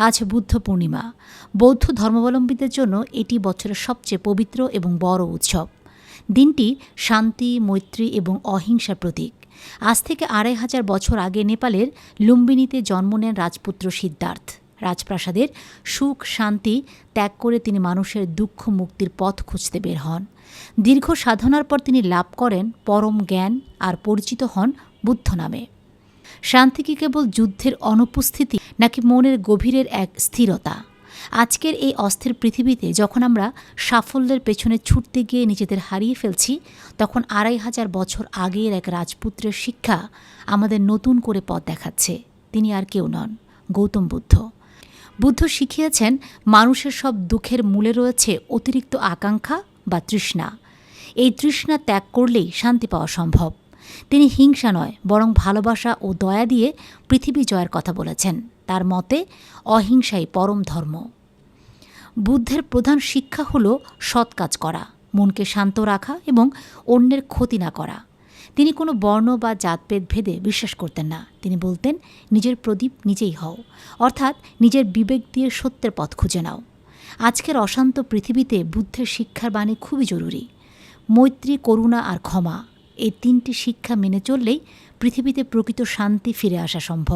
আজ বুদ্ধ পূর্ণিমা। বৌদ্ধ ধর্মাবলম্বীদের জন্য এটি বছরের সবচেয়ে পবিত্র এবং বড় উৎসব। দিনটি শান্তি, মৈত্রী এবং অহিংসার প্রতীক। আজ থেকে ২৫০০ বছর আগে নেপালের লুম্বিনীতে জন্ম নেন রাজপুত্র সিদ্ধার্থ। রাজপ্রাসাদের সুখ শান্তি ত্যাগ করে তিনি মানুষের দুঃখ মুক্তির পথ খুঁজতে বের হন। দীর্ঘ সাধনার পর তিনি লাভ করেন পরম জ্ঞান আর পরিচিত হন বুদ্ধ নামে। শান্তি কি কেবল যুদ্ধের অনুপস্থিতি, নাকি মনের গভীরের এক স্থিরতা? আজকের এই অস্থির পৃথিবীতে যখন আমরা সাফল্যের পেছনে ছুটতে গিয়ে নিজেদের হারিয়ে ফেলছি, তখন ২৫০০ বছর আগের এক রাজপুত্রের শিক্ষা আমাদের নতুন করে পথ দেখাচ্ছে। তিনি আর কেউ নন, গৌতম বুদ্ধ। বুদ্ধ শিখিয়েছেন মানুষের সব দুঃখের মূলে রয়েছে অতিরিক্ত আকাঙ্ক্ষা বা তৃষ্ণা। এই তৃষ্ণা ত্যাগ করলেই শান্তি পাওয়া সম্ভব। তিনি হিংসা নয়, বরং ভালোবাসা ও দয়া দিয়ে পৃথিবী জয়ের কথা বলেছেন। তার মতে অহিংসাই পরম ধর্ম। বুদ্ধের প্রধান শিক্ষা হল সৎ কাজ করা, মনকে শান্ত রাখা এবং অন্যের ক্ষতি না করা। তিনি কোনো বর্ণ বা জাতভেদ ভেদে বিশ্বাস করতেন না। তিনি বলতেন, নিজের প্রদীপ নিজেই হও, অর্থাৎ নিজের বিবেক দিয়ে সত্যের পথ খুঁজে নাও। আজকের অশান্ত পৃথিবীতে বুদ্ধের শিক্ষার বাণী খুবই জরুরি। মৈত্রী, করুণা আর ক্ষমা, এই ৩টি শিক্ষা মেনে চললেই পৃথিবীতে প্রকৃত শান্তি ফিরে আসা সম্ভব।